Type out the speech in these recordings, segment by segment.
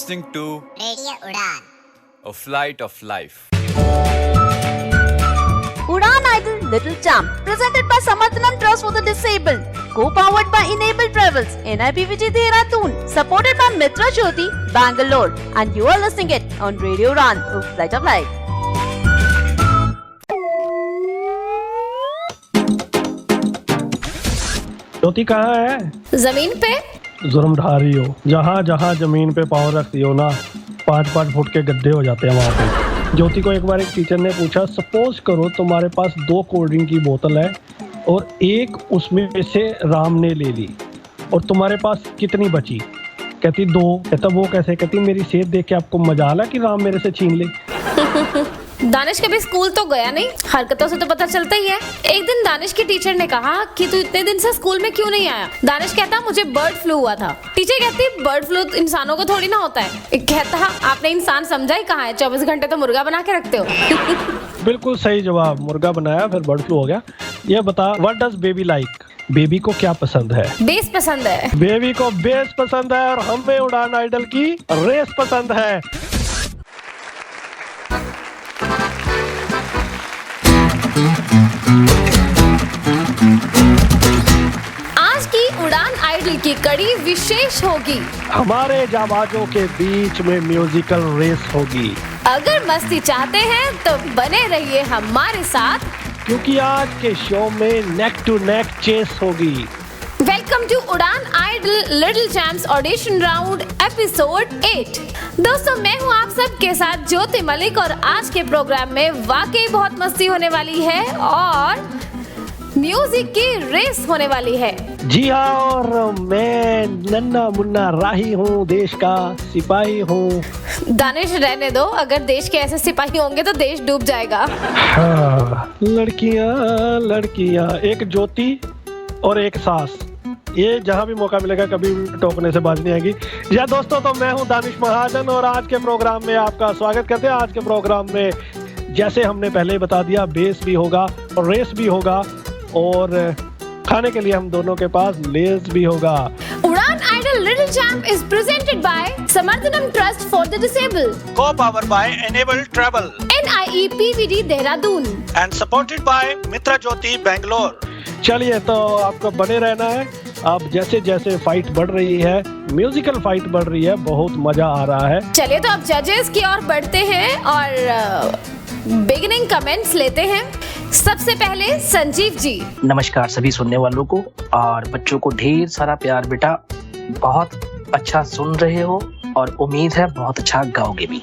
listening to Radio Udan. A Flight of Life. Udan Idol Little Champ, presented by Samarthanam Trust for the Disabled, co-powered by Enable Travels, NIPVG Dehradun, supported by Mitra Jyoti, Bangalore, and you are listening it on Radio Udan, A Flight of Life. ज्योति कहाँ है? जमीन पे। जुर्म ढा रही हो। जहाँ जहाँ जमीन पे पाँव रखती हो ना, 5-5 फुट के गड्ढे हो जाते हैं वहाँ पे। ज्योति को एक बार एक टीचर ने पूछा, सपोज करो तुम्हारे पास 2 कोल्ड ड्रिंक की बोतल है और एक उसमें से राम ने ले ली और तुम्हारे पास कितनी बची? कहती 2। कहता वो कैसे? कहती मेरी सेहत देख के आपको मजा आला कि राम मेरे से छीन ले। दानिश कभी स्कूल तो गया नहीं, हरकतों से तो पता चलता ही है। एक दिन दानिश की टीचर ने कहा कि तू इतने दिन से स्कूल में क्यों नहीं आया? दानिश कहता मुझे बर्ड फ्लू हुआ था। टीचर कहती बर्ड फ्लू इंसानों को थोड़ी ना होता है। कहता आपने इंसान समझा ही कहाँ है, 24 घंटे तो मुर्गा बना के रखते हो। बिल्कुल सही जवाब, मुर्गा बनाया फिर बर्ड फ्लू हो गया। ये बता, what does baby like? Baby को क्या पसंद है? बेस पसंद है। बेबी को बेस पसंद है और हमें उड़ान आइडल की रेस पसंद है। आज की उड़ान आइडल की कड़ी विशेष होगी। हमारे जाबाजों के बीच में म्यूजिकल रेस होगी। अगर मस्ती चाहते हैं तो बने रहिए हमारे साथ, क्योंकि आज के शो में नेक टू नेक चेस होगी। Welcome to Udaan idol little champs audition round episode 8। दोस्तों मैं हूँ आप सब के साथ ज्योति मलिक और आज के प्रोग्राम में वाकई बहुत मस्ती होने वाली है और म्यूजिक की रेस होने वाली है। जी हाँ, और मैं नन्ना मुन्ना राही हूँ, देश का सिपाही हूँ। दानिश रहने दो, अगर देश के ऐसे सिपाही होंगे तो देश डूब जाएगा। हाँ, लड़कियाँ लड़कियाँ, एक ज्योति और एक सास, ये जहाँ भी मौका मिलेगा कभी टोकने से बाज नहीं आएगी। या दोस्तों, तो मैं हूँ दानिश महाजन और आज के प्रोग्राम में आपका स्वागत करते हैं। आज के प्रोग्राम में जैसे हमने पहले ही बता दिया, बेस भी होगा और रेस भी होगा और खाने के लिए हम दोनों के पास लेस भी होगा। Udaan idol little champ is presented by Samarthanam trust for the disabled, co-powered by Enable Travel NIEPVD Dehradun and supported by Mitra Jyoti Bangalore। चलिए, तो आपको बने रहना है। अब जैसे जैसे फाइट बढ़ रही है, म्यूजिकल फाइट बढ़ रही है, बहुत मजा आ रहा है। चलिए तो अब जजेस की ओर बढ़ते हैं और बिगिनिंग कमेंट्स लेते हैं। सबसे पहले संजीव जी। नमस्कार सभी सुनने वालों को और बच्चों को ढेर सारा प्यार। बेटा बहुत अच्छा सुन रहे हो और उम्मीद है बहुत अच्छा गाओगे भी।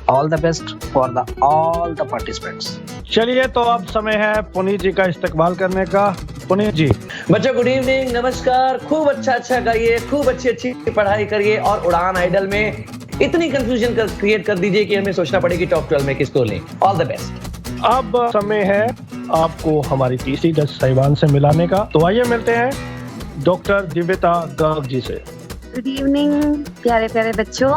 All the best for the all the participants. चलिए, तो अब समय है पुनीत जी का इस्तकबाल करने का। पुनीत जी। बच्चों गुड इवनिंग, नमस्कार। खूब अच्छा गाइए, खूब अच्छी पढ़ाई करिए और उड़ान आइडल में इतनी कंफ्यूजन क्रिएट कर दीजिए कि हमें सोचना पड़े कि टॉप 12 में किसको लें। All the best. अब समय है आपको हमारी तीसरी जज साहिबान से मिलाने का, तो आइए मिलते हैं डॉक्टर दिव्यता गर्ग जी से। गुड इवनिंग प्यारे प्यारे बच्चों,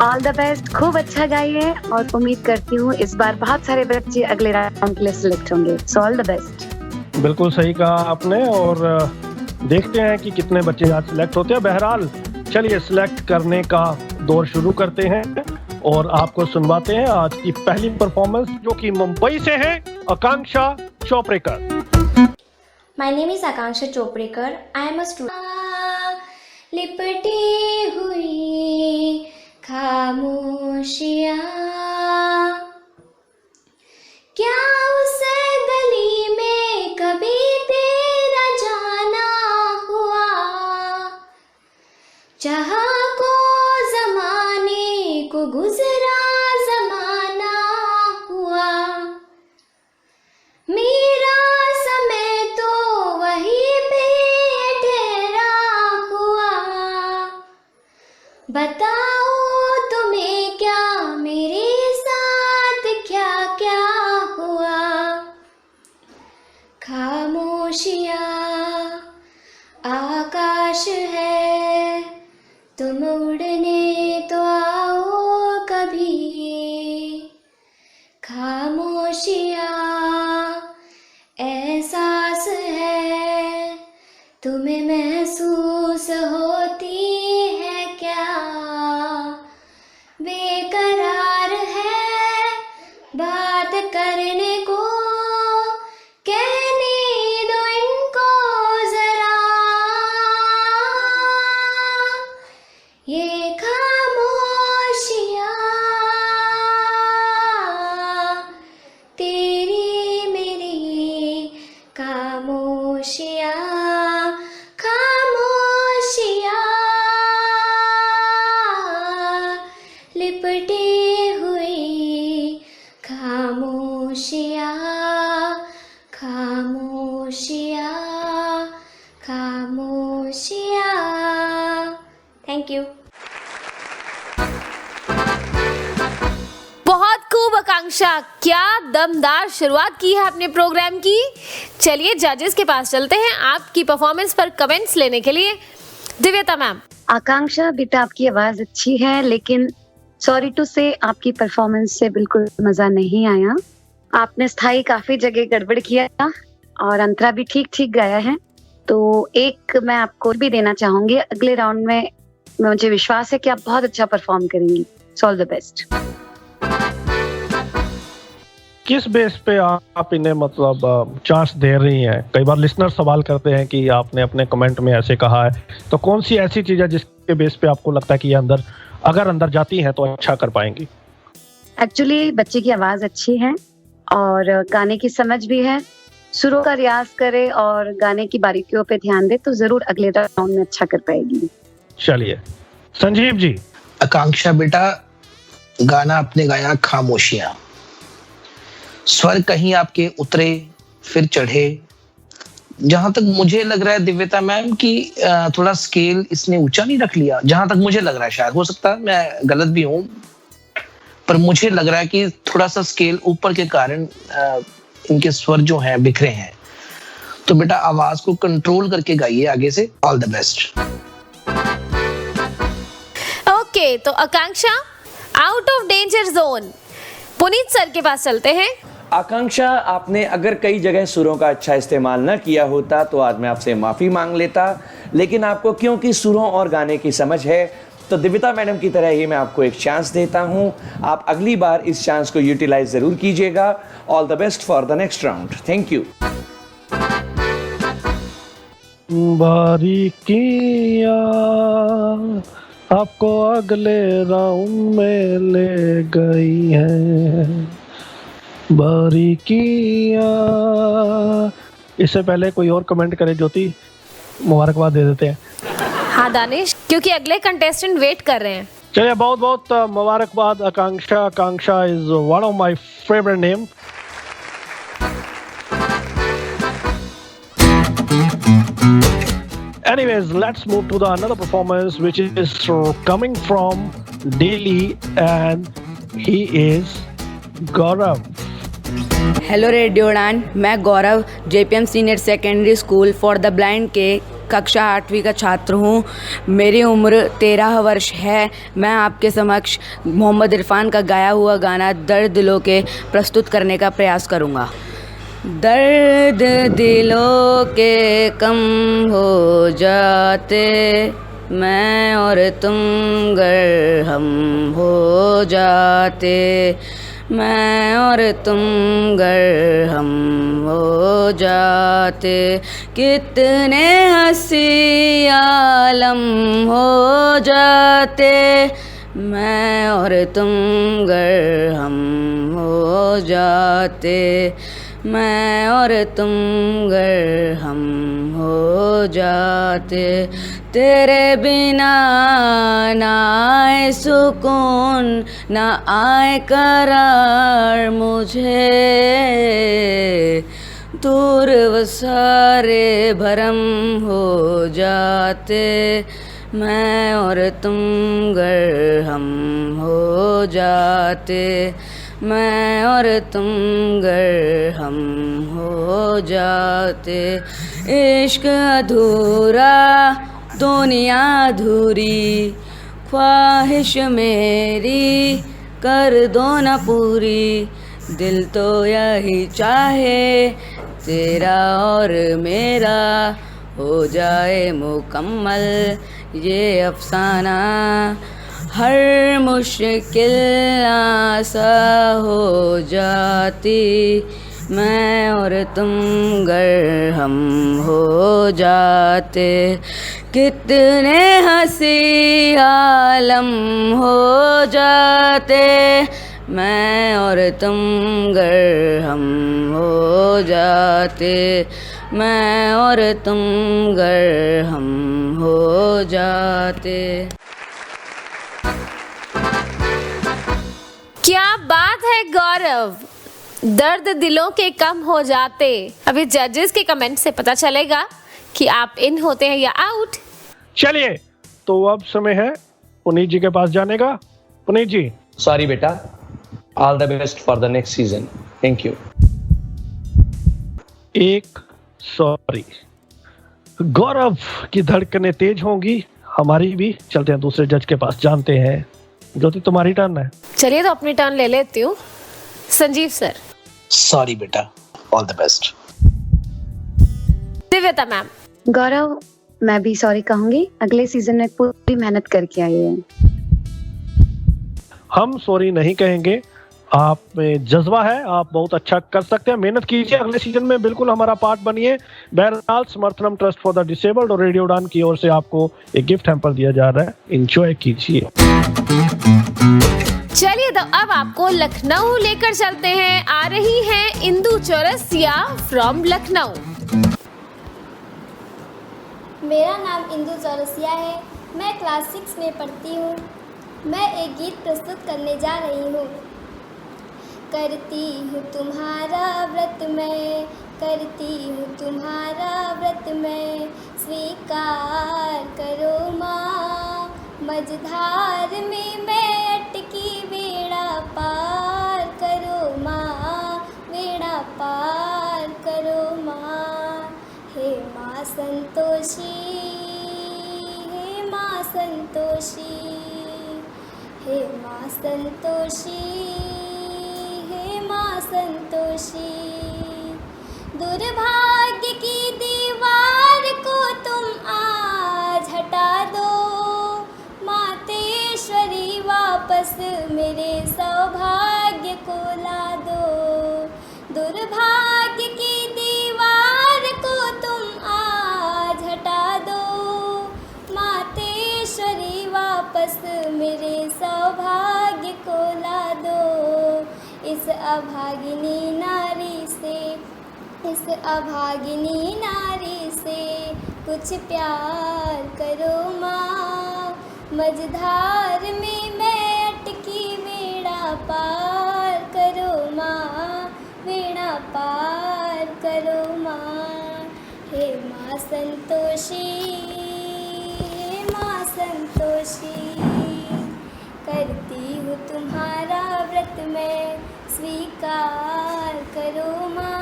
ऑल द बेस्ट। खूब अच्छा गाइए और उम्मीद करती हूँ इस बार बहुत सारे बच्चे अगले राउंड के लिए सिलेक्ट होंगे। So all the best. बिल्कुल सही कहा आपने और देखते हैं कि कितने बच्चे आज सिलेक्ट होते हैं। बहरहाल चलिए सिलेक्ट करने का दौर शुरू करते हैं और आपको सुनवाते हैं आज की पहली परफॉर्मेंस, जो कि मुंबई से है, आकांक्षा चोपड़ेकर। My name is Akansha Choprekar. I am a student. लिपटी हुई खामोशियाँ, क्या उस गली में कभी तेरा जाना हुआ, जहाँ को जमाने को गुजरा जमाना हुआ, मेरा समय तो वहीं पे ठहरा हुआ, बताओ तुम्हें क्या मेरे साथ क्या क्या हुआ, खामोशियाँ आकाश है, तुम उड़ने तो आओ कभी, खामोशियाँ एहसास है, तुम्हें महसूस होती है क्या, करने को, कहने दो इनको जरा, ये खामोशियाँ तेरी मेरी खामोशियाँ, खामोशियाँ लिपटे हुई खामोशियाँ, खामोशियाँ, खामोशियाँ। Thank you. बहुत खूब आकांक्षा, क्या दमदार शुरुआत की है अपने प्रोग्राम की। चलिए जजेस के पास चलते हैं आपकी परफॉर्मेंस पर कमेंट्स लेने के लिए। दिव्यता मैम। आकांक्षा बेटा, आपकी आवाज अच्छी है, लेकिन सॉरी टू से आपकी परफॉर्मेंस से बिल्कुल मजा नहीं आया। आपने स्थाई काफी जगह गड़बड़ किया और अंतरा भी ठीक ठीक गाया है, तो एक मैं आपको भी देना चाहूंगी। अगले राउंड में मुझे विश्वास है कि आप बहुत अच्छा परफॉर्म करेंगी। All the best. किस बेस पे आप इन्हें मतलब चांस दे रही हैं? कई बार लिसनर सवाल करते हैं कि आपने अपने कमेंट में ऐसे कहा है, तो कौन सी ऐसी चीज है जिसके बेस पे आपको लगता है कि ये अगर अंदर जाती हैं तो अच्छा कर पाएंगी? एक्चुअली बच्चे की आवाज अच्छी है और गाने की समझ भी है। सुरों का रियाज करे और गाने की बारीकियों पे ध्यान दे तो जरूर अगले राउंड में अच्छा कर पाएगी। चलिए संजीव जी। आकांक्षा बेटा, गाना आपने गाया खामोशियां, स्वर कहीं आपके उतरे फिर चढ़े। जहां तक मुझे लग रहा है दिव्यता मैम कि थोड़ा स्केल इसने ऊंचा नहीं रख लिया, जहां तक मुझे लग रहा है। शायद हो सकता है मैं गलत भी हूं, पर मुझे लग रहा है कि थोड़ा सा स्केल ऊपर के कारण इनके स्वर जो हैं बिखरे हैं। तो बेटा आवाज को कंट्रोल करके गाइए आगे से। All the best. ओके, तो Akanksha out of danger zone. Puneet sir के पास चलते हैं। आकांक्षा, आपने अगर कई जगह सुरों का अच्छा इस्तेमाल न किया होता तो आज मैं आपसे माफ़ी मांग लेता, लेकिन आपको क्योंकि सुरों और गाने की समझ है तो दिव्यता मैडम की तरह ही मैं आपको एक चांस देता हूं। आप अगली बार इस चांस को यूटिलाइज ज़रूर कीजिएगा। All the best for the next round. Thank you. बारीकियां आपको अगले राउंड में ले गई हैं, बारीकियां। इससे पहले कोई और कमेंट करे ज्योति, मुबारकबाद दे देते हैं। हाँ दानिश, क्योंकि अगले कंटेस्टेंट वेट कर रहे हैं। चलिए बहुत बहुत मुबारकबाद Akanksha. Akanksha is one of my favourite name. Anyways, let's move to the another performance which is coming from Delhi and he is Gaurav. Hello radio Udaan, मैं Gaurav JPM senior secondary school for the blind के कक्षा 8वीं का छात्र हूँ। मेरी उम्र 13 वर्ष है। मैं आपके समक्ष मोहम्मद इरफान का गाया हुआ गाना दर्द दिलों के प्रस्तुत करने का प्रयास करूँगा। दर्द दिलों के कम हो जाते मैं और तुम गर हम हो जाते, मैं और तुम गर हम हो जाते, कितने हंसी आलम हो जाते, मैं और तुम गर हम हो जाते, मैं और तुम गर हम हो जाते। तेरे बिना ना आए सुकून ना आए करार मुझे, दूर वो सारे भरम हो जाते, मैं और तुम गर हम हो जाते, मैं और तुम गर हम हो जाते। इश्क अधूरा दुनिया अधूरी, ख्वाहिश मेरी कर दो न पूरी, दिल तो यही चाहे तेरा और मेरा हो जाए मुकम्मल ये अफसाना, हर मुश्किल आसा हो जाती, मैं और तुम गर हम हो जाते, कितने हंसी आलम हो जाते, मैं और तुम गर हम हो जाते, मैं और तुम गर हम हो जाते। क्या बात है गौरव, दर्द दिलों के कम हो जाते। अभी जजेस के कमेंट से पता चलेगा कि आप इन होते हैं या आउट। चलिए तो अब समय है पुनीत जी के पास जाने का। पुनीत जी। सॉरी बेटा, all the best for the next season. Thank you. एक सॉरी। गौरव की धड़कनें तेज होंगी, हमारी भी। चलते हैं दूसरे जज के पास, जानते हैं। ज्योति तुम्हारी टर्न है। चलिए तो अपनी टर्न ले लेती हूँ। संजीव सर। सॉरी बेटा, ऑल द बेस्ट। दिव्यता मैम। गौरव, मैं भी सॉरी कहूंगी, अगले सीजन में पूरी मेहनत करके आई है। हम सॉरी नहीं कहेंगे, आप में जज्बा है, आप बहुत अच्छा कर सकते हैं, मेहनत कीजिए, अगले सीजन में बिल्कुल हमारा पार्ट बनिए। बहरहाल Samarthanam trust for the disabled और रेडियो उड़ान की ओर से आपको एक गिफ्ट हैम्पर दिया जा रहा है, एंजॉय कीजिए। चलिए तो अब आपको लखनऊ लेकर चलते हैं। आ रही हैं इंदु चौरसिया फ्रॉम लखनऊ। मेरा नाम इंदु चौरसिया है, मैं क्लास 6 में पढ़ती हूँ। मैं एक गीत प्रस्तुत करने जा रही हूँ। करती हूँ तुम्हारा व्रत मैं, करती हूँ तुम्हारा व्रत मैं, स्वीकार करो माँ। मझधार में मैं अटकी, बेड़ा पार करो माँ, बेड़ा पार करो माँ। हे माँ संतोषी, हे माँ संतोषी, हे माँ संतोषी, हे माँ संतोषी। दुर्भाग्य की दीवार को तुम आज हटा दो, मातेश्वरी वापस मेरे सौभाग्य को ला दो। दुर्भाग्य की दीवार को तुम आज हटा दो, मातेश्वरी वापस मेरे सौभाग्य को ला दो। इस अभागिनी नारी से, इस अभागिनी नारी से कुछ प्यार करो माँ। मझधार में मैं अटकी, बेड़ा पार करो माँ, बेड़ा पार करो माँ। हे माँ संतोषी, हे माँ संतोषी, करती हूँ तुम्हारा व्रत मैं, स्वीकार करो माँ।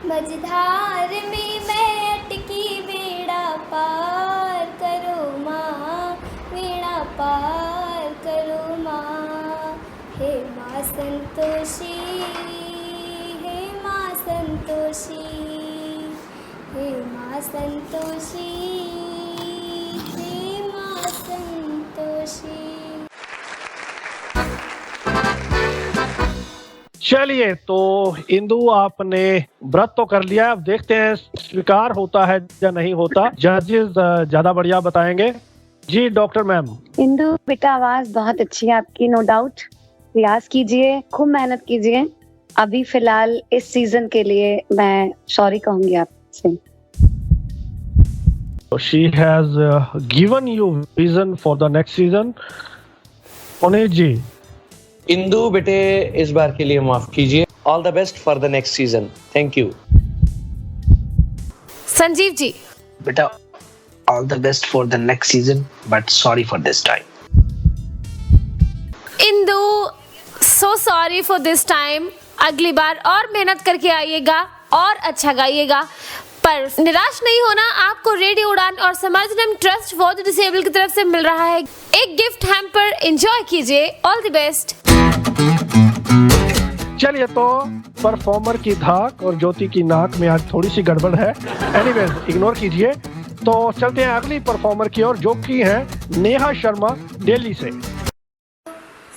मझधार में मैं अटकी, बेड़ा पार करो माँ, बेड़ा पार करो माँ। हे माँ संतोषी, हे माँ संतोषी, हे माँ संतोषी, हे माँ संतोषी। चलिए तो इंदु आपने व्रत तो कर लिया, अब देखते हैं स्वीकार होता है या नहीं होता। जजेस ज्यादा बढ़िया बताएंगे। जी डॉक्टर मैम। इंदु बेटा, आवाज बहुत अच्छी है आपकी, नो डाउट। प्रयास कीजिए, खूब मेहनत कीजिए। अभी फिलहाल इस सीजन के लिए मैं सॉरी कहूंगी आपसे। She has given you vision for the next season. Puneet जी। इंदु बेटे, इस बार के लिए माफ कीजिए। All the best for the next season. Thank you. Sanjeev ji. बेटा, all the best for the next season, but sorry for this time. Indu, so sorry for this time. अगली बार और मेहनत करके आइएगा और अच्छा गाइएगा, पर निराश नहीं होना। आपको रेडियो उड़ान और Samarthanam trust for the disabled की तरफ से मिल रहा है एक गिफ्ट हैम्पर, एंजॉय कीजिए। All the best. चलिए तो परफॉर्मर की धाक और ज्योति की नाक में आज थोड़ी सी गड़बड़ है, एनीवेज इग्नोर कीजिए। तो चलते हैं अगली परफॉर्मर की ओर, जो कि है नेहा शर्मा दिल्ली से।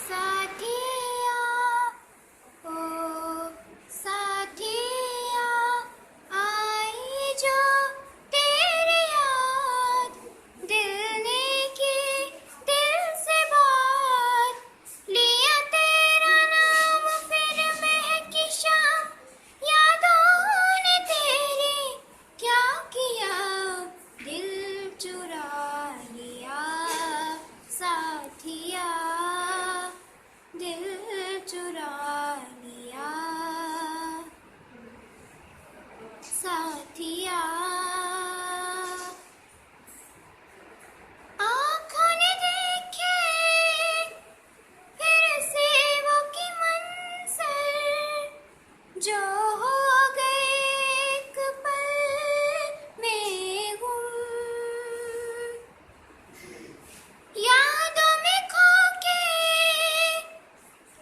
साथिया ओ साथिया आई जो तेरी याद, दिल ने की दिल से बात, लिया तेरा नाम फिर महकी शाम, यादों ने तेरी क्या किया, दिल चुरा लिया साथिया, दिल चुरा लिया साथिया। आँखों ने देखे फिर से वो की मंज़र, जो हो गए एक पल में गुम, यादों में खो के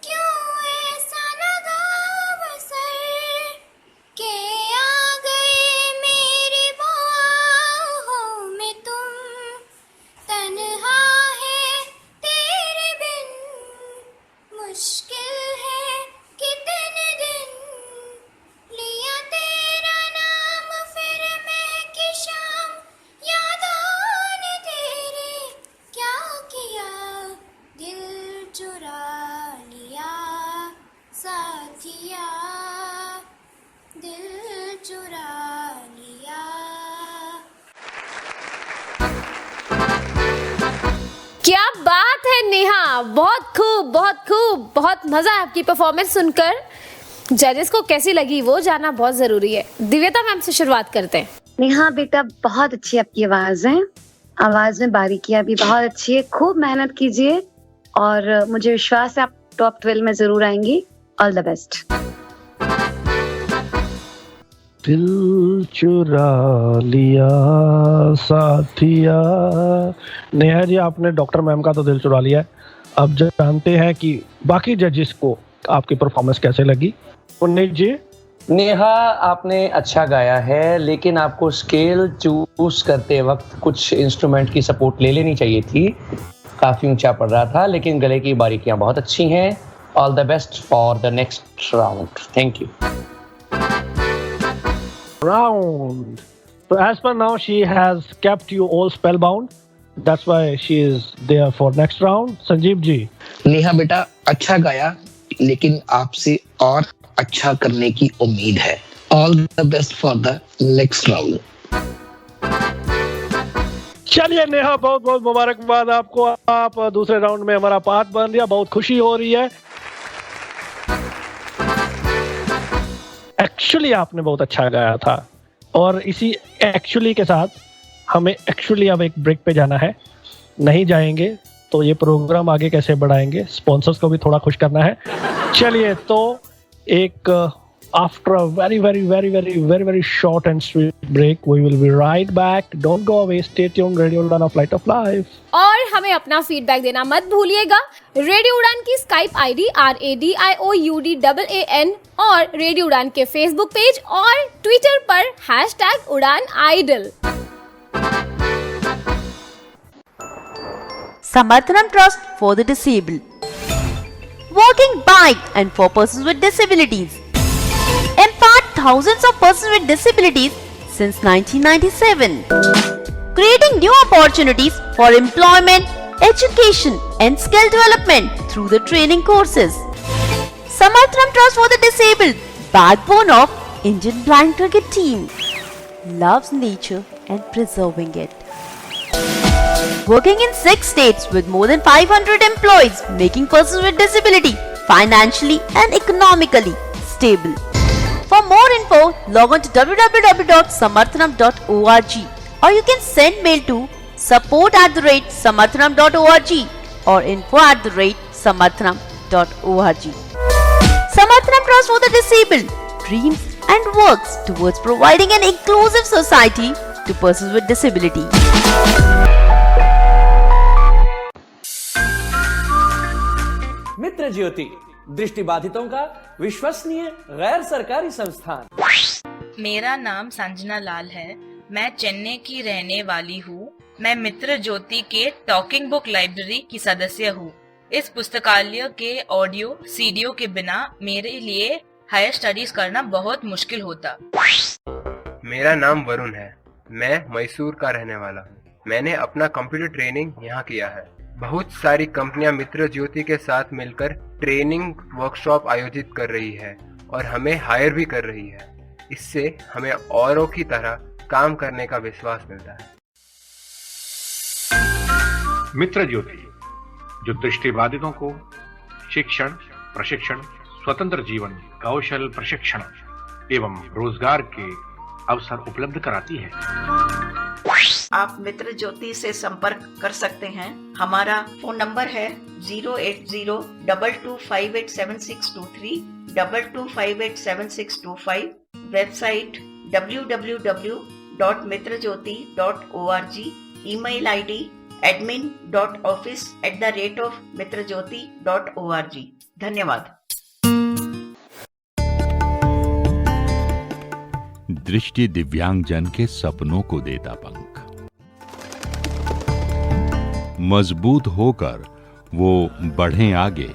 क्यों ऐसा लगा बसर, के आ गए मेरी बाहों में तुम, तन्हा है तेरे बिन, मुश्किल है कितने दिन, लिया तेरा नाम फिर महकी शाम, यादों ने तेरे क्या किया, दिल चुरा लिया साथिया, दिल चुरा लिया। क्या बात है नेहा, बहुत खूब बहुत खूब, बहुत मजा है आपकी परफॉर्मेंस सुनकर। जजेस को कैसी लगी वो जानना बहुत जरूरी है। दिव्यता मैम से शुरुआत करते हैं। नेहा बेटा, बहुत अच्छी आपकी आवाज है, आवाज में बारीकियां भी बहुत अच्छी है, खूब मेहनत कीजिए और मुझे विश्वास है आप टॉप 12 में जरूर आएंगी। All the best. दिल चुरा लिया साथिया। नेहा जी, आपने डॉक्टर मैम का तो दिल चुरा लिया है। अब जानते हैं कि बाकी जजेस को आपकी परफॉर्मेंस कैसे लगी। उन्नीत जी। नेहा, आपने अच्छा गाया है, लेकिन आपको स्केल चूज करते वक्त कुछ इंस्ट्रूमेंट की सपोर्ट ले लेनी चाहिए थी। काफी ऊंचा पड़ रहा था, लेकिन गले की बारीकियां बहुत अच्छी हैं। All the best for the next round. Thank you. Round. So as per now, she has kept you all spellbound. That's why she is there for next round. Sanjeev ji. Neha बेटा, अच्छा गाया, लेकिन आपसे और अच्छा करने की उम्मीद है। All the best for the next round. चलिए नेहा, बहुत बहुत मुबारकबाद आपको। आप दूसरे राउंड में हमारा पार्ट बन रही है, बहुत खुशी हो रही है। एक्चुअली आपने बहुत अच्छा गाया था और इसी एक्चुअली के साथ हमें एक्चुअली अब एक ब्रेक पे जाना है। नहीं जाएंगे तो ये प्रोग्राम आगे कैसे बढ़ाएंगे, स्पॉन्सर्स को भी थोड़ा खुश करना है। चलिए, तो एक after a very very very very very very short and sweet break we will be right back. Don't go away, stay tuned, radio Udaan, flight of life. और हमें अपना फीडबैक देना मत भूलिएगा। रेडियो उड़ान की स्काइप आईडी RADIOUDAAN और radio उड़ान के फेसबुक पेज और ट्विटर पर #Uड़ानIdol। Samarthanam Trust for the Disabled. Walking by and for persons with disabilities. Empowered thousands of persons with disabilities since 1997. Creating new opportunities for employment, education and skill development through the training courses. Samarthanam Trust for the Disabled, backbone of Indian Blind Cricket Team, loves nature and preserving it. Working in 6 states with more than 500 employees, making persons with disability financially and economically stable. For more info, log on to www.samarthanam.org or you can send mail to support@samarthanam.org or info@samarthanam.org. Samarthanam Trust for the Disabled dreams and works towards providing an inclusive society to persons with disability. मित्र ज्योति, दृष्टिबाधितों का विश्वसनीय गैर सरकारी संस्थान। मेरा नाम संजना लाल है। मैं चेन्नई की रहने वाली हूँ। मैं मित्र ज्योति के टॉकिंग बुक लाइब्रेरी की सदस्य हूँ। इस पुस्तकालय के ऑडियो सीडीओ के बिना मेरे लिए हायर स्टडीज करना बहुत मुश्किल होता। मेरा नाम वरुण है। मैं मैसूर का रहने वाला हूँ। मैंने अपना कंप्यूटर ट्रेनिंग यहाँ किया है। बहुत सारी कंपनियां मित्र ज्योति के साथ मिलकर ट्रेनिंग वर्कशॉप आयोजित कर रही है और हमें हायर भी कर रही है। इससे हमें औरों की तरह काम करने का विश्वास मिलता है। मित्र ज्योति जो दृष्टिबाधितों को शिक्षण, प्रशिक्षण, स्वतंत्र जीवन, कौशल प्रशिक्षण एवं रोजगार के अवसर उपलब्ध कराती है। आप मित्र ज्योति से संपर्क कर सकते हैं। हमारा फोन नंबर है 08022587623, 22587625, website www.mitrajyoti.org, email ID admin.office@mitrajyoti.org। धन्यवाद। दृष्टि दिव्यांगजन के सपनों को देता पंख। मजबूत होकर वो बढ़ें आगे,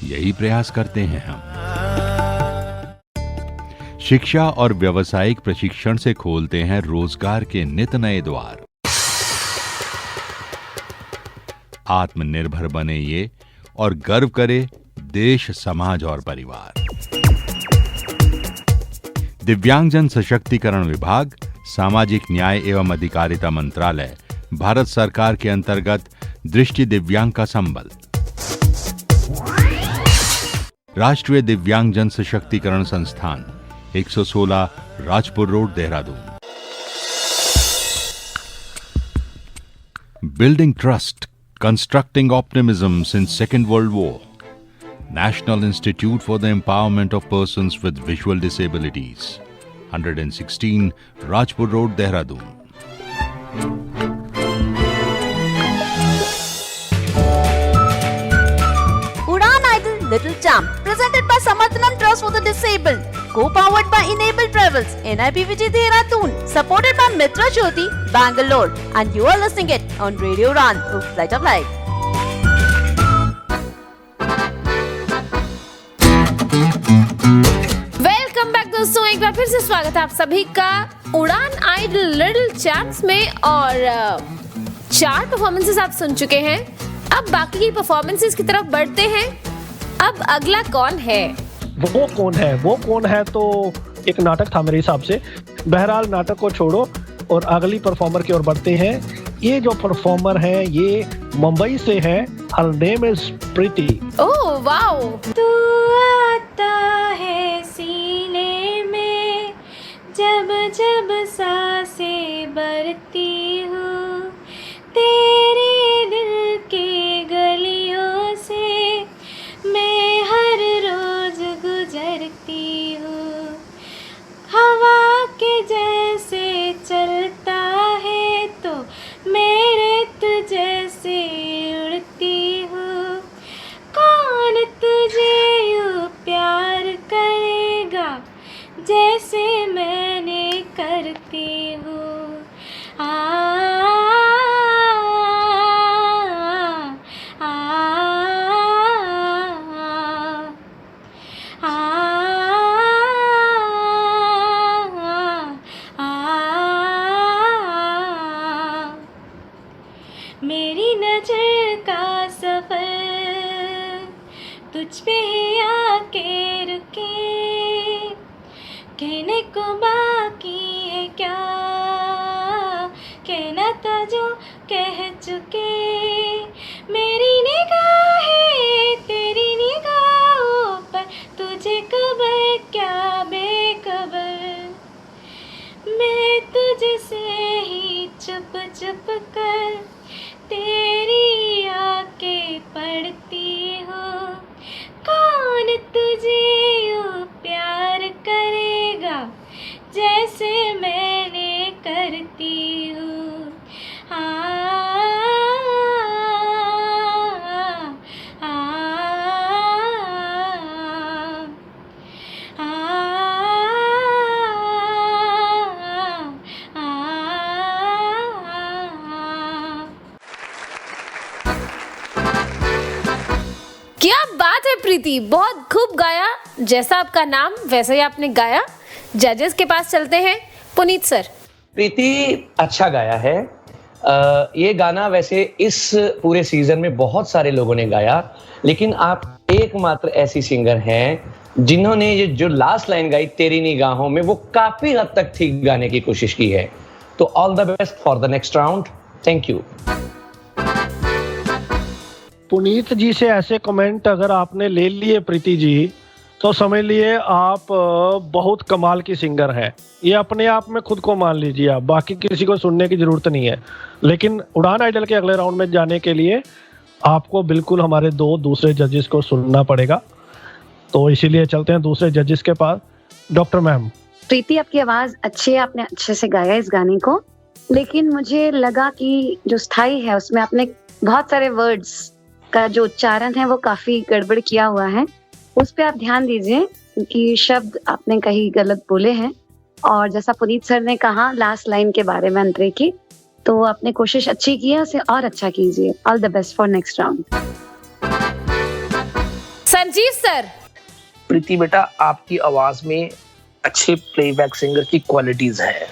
यही प्रयास करते हैं हम। शिक्षा और व्यावसायिक प्रशिक्षण से खोलते हैं रोजगार के नित नए द्वार। आत्मनिर्भर बने ये और गर्व करे देश, समाज और परिवार। दिव्यांगजन सशक्तिकरण विभाग, सामाजिक न्याय एवं अधिकारिता मंत्रालय, भारत सरकार के अंतर्गत दृष्टि दिव्यांग का संबल। राष्ट्रीय दिव्यांगजन सशक्तिकरण संस्थान, 116 Rajpur road, Dehradun. Building trust, constructing optimism since second world war. National Institute for the Empowerment of Persons with Visual Disabilities, 116 Rajpur Road, Dehradun. Udan Idol Little Champ, presented by Samarthanam Trust for the Disabled, co-powered by Enable Travels, NIPVG Dehradun, supported by Mitra Jyoti, Bangalore, and you are listening it on Radio Udan through Flight of Life. Welcome back दोस्तों, एक बार फिर से स्वागत है आप सभी का उड़ान आइडल लिटिल चैम्प्स में। और 4 परफॉर्मेंसेस आप सुन चुके हैं। अब बाकी की परफॉर्मेंसेस की तरफ बढ़ते हैं। अब अगला कौन है? वो कौन है तो एक नाटक था मेरे हिसाब से। बहरहाल नाटक को छोड़ो और अगली परफॉर्मर की ओर बढ़ते हैं। ये जो परफॉर्मर है ये मुंबई से है। Her name is Preeti. Oh wow. तू आता है सीने में, जब जब सांसें भरती हूँ, तेरे दिल के गलियों से मैं हर रोज गुजरती हूँ। हवा के जैसे चलता है तो मेरे तुझे से उड़ती हूँ। कौन तुझे यूँ प्यार करेगा जैसे मैंने करती हूँ। आ, आ, आ, आ, आ, मेरी नजर का सफर तुझ पे ही आके रुके, कहने को बाकी है क्या, कहना था जो कह चुके। मेरी निगाहें तेरी निगाहों पर, तुझे खबर क्या बेखबर। मैं तुझसे ही चुप चुप कर तेरी आंखें पढ़ती हूँ। कौन तुझे यूँ प्यार करेगा जैसे मैंने करती हूँ। आ, आ, आ, आ, आ, है प्रीति, बहुत खूब गाया, जैसा आपका नाम वैसे ही आपने गाया। जजेस के पास चलते हैं। पुनीत सर। प्रीति अच्छा गाया है। ये गाना वैसे इस पूरे सीजन में बहुत सारे लोगों ने गाया, लेकिन आप एकमात्र ऐसी सिंगर हैं जिन्होंने ये जो लास्ट लाइन गाई तेरी निगाहों में, वो काफी हद तक ठीक गाने की कोशिश की है। तो all the best for the next round. Thank you. Puneet ji से ऐसे कमेंट अगर आपने ले लिए प्रीति जी, तो समझ लिए आप बहुत कमाल की सिंगर हैं। ये अपने आप में खुद को मान लीजिए आप, बाकी किसी को सुनने की जरूरत नहीं है। लेकिन उड़ान आइडल के अगले राउंड में जाने के लिए आपको बिल्कुल हमारे दो दूसरे जजेस को सुनना पड़ेगा। तो इसीलिए चलते हैं दूसरे जजेस के पास। Doctor ma'am. प्रीति, आपकी आवाज अच्छी है, आपने अच्छे से गाया इस गाने को, लेकिन मुझे लगा कि जो स्थाई है उसमें आपने बहुत सारे वर्ड्स का जो उच्चारण है वो काफी गड़बड़ किया हुआ है। उस पे आप ध्यान दीजिए क्योंकि शब्द आपने कहीं गलत बोले हैं। और जैसा पुनीत सर ने कहा लास्ट लाइन के बारे में अंतरे की, तो आपने कोशिश अच्छी की है, उसे और अच्छा कीजिए। All the best for next round. Sanjeev sir. Preeti बेटा, आपकी आवाज में अच्छे प्लेबैक सिंगर की क्वालिटीज है,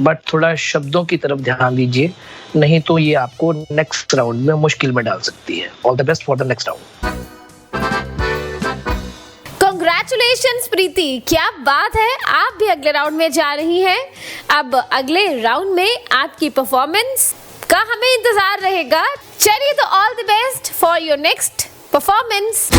बट थोड़ा शब्दों की तरफ ध्यान दीजिए, नहीं तो ये आपको नेक्स्ट राउंड में मुश्किल में डाल सकती है। All the best for the next round. Congratulations Preeti, क्या बात है, आप भी अगले राउंड में जा रही हैं। अब अगले राउंड में आपकी परफॉर्मेंस का हमें इंतजार रहेगा। चलिए तो all the best for your next performance.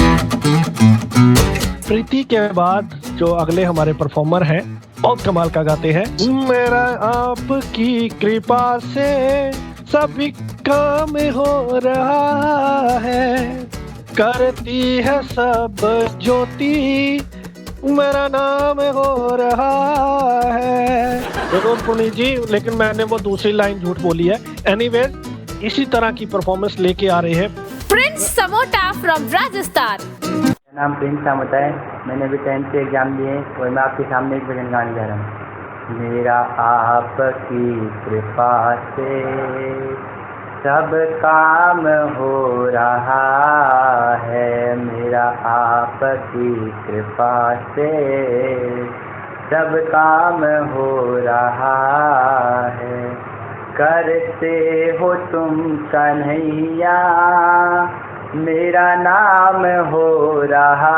Preeti के बाद जो अगले हमारे परफॉर्मर हैं बहुत कमाल का गाते हैं। मेरा आपकी कृपा से सभी काम हो रहा है, करती है सब ज्योति मेरा नाम हो रहा है। जरूर पुनीत जी, लेकिन मैंने वो दूसरी लाइन झूठ बोली है। एनीवेज, इसी तरह की परफॉर्मेंस लेके आ रहे हैं प्रिंस समोटा फ्रॉम राजस्थान। मेरा नाम प्रिंस समोटा है, मैंने अभी 10th के एग्जाम दिए और मैं आपके सामने एक भजन गाने जा रहा हूँ। मेरा आपकी कृपा से सब काम हो रहा है, मेरा आपकी कृपा से सब काम हो रहा है, करते हो तुम कन्हैया मेरा नाम हो रहा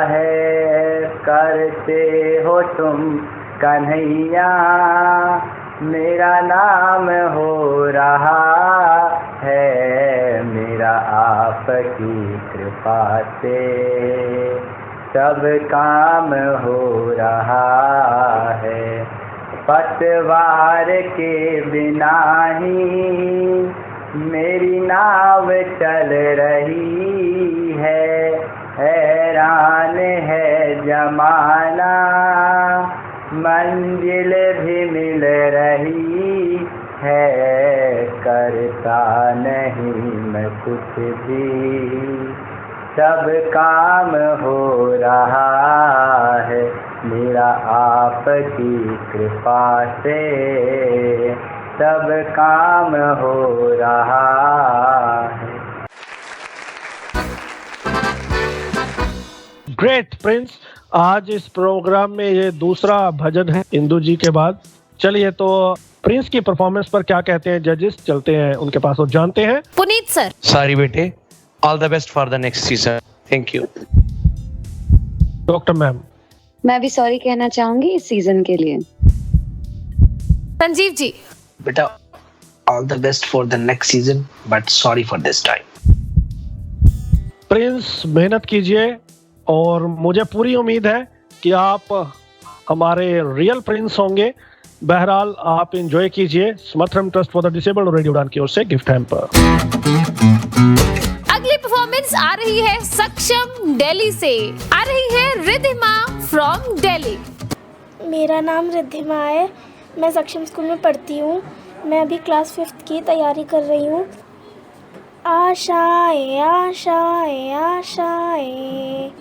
है, करते हो तुम कन्हैया मेरा नाम हो रहा है, मेरा आपकी कृपा से सब काम हो रहा है, पतवार के बिना ही मेरी नाव चल रही है, हैरान है जमाना मंजिल भी मिल रही है, करता नहीं मैं कुछ भी सब काम हो रहा है, मेरा आपकी कृपा से सब काम हो रहा है। ग्रेट प्रिंस, आज इस प्रोग्राम में ये दूसरा भजन है इंदु जी के बाद। चलिए तो प्रिंस की परफॉर्मेंस पर क्या कहते हैं जजेस, चलते हैं उनके पास और जानते हैं। पुनीत सर। सॉरी बेटे, all the best for the next season. Thank you. Doctor ma'am. मैं भी सॉरी कहना चाहूंगी इस सीजन के लिए। संजीव जी। बेटा, all the best for the next season, but sorry for this time. Prince, मेहनत कीजिए और मुझे पूरी उम्मीद है कि आप हमारे रियल प्रिंस होंगे। बहरहाल आप एंजॉय कीजिए। समर्थन ट्रस्ट फॉर द डिसेबल्ड और रेडियो उड़ान की ओर से गिफ्ट हैम्पर। अगली परफॉर्मेंस आ रही है सक्षम दिल्ली से, आ रही है रिद्धिमा फ्रॉम दिल्ली। मेरा नाम रिद्धिमा है, मैं सक्षम स्कूल में पढ़ती हूँ, मैं अभी क्लास 5th की तैयारी कर रही हूँ। आशाएं आशाएं आशाएं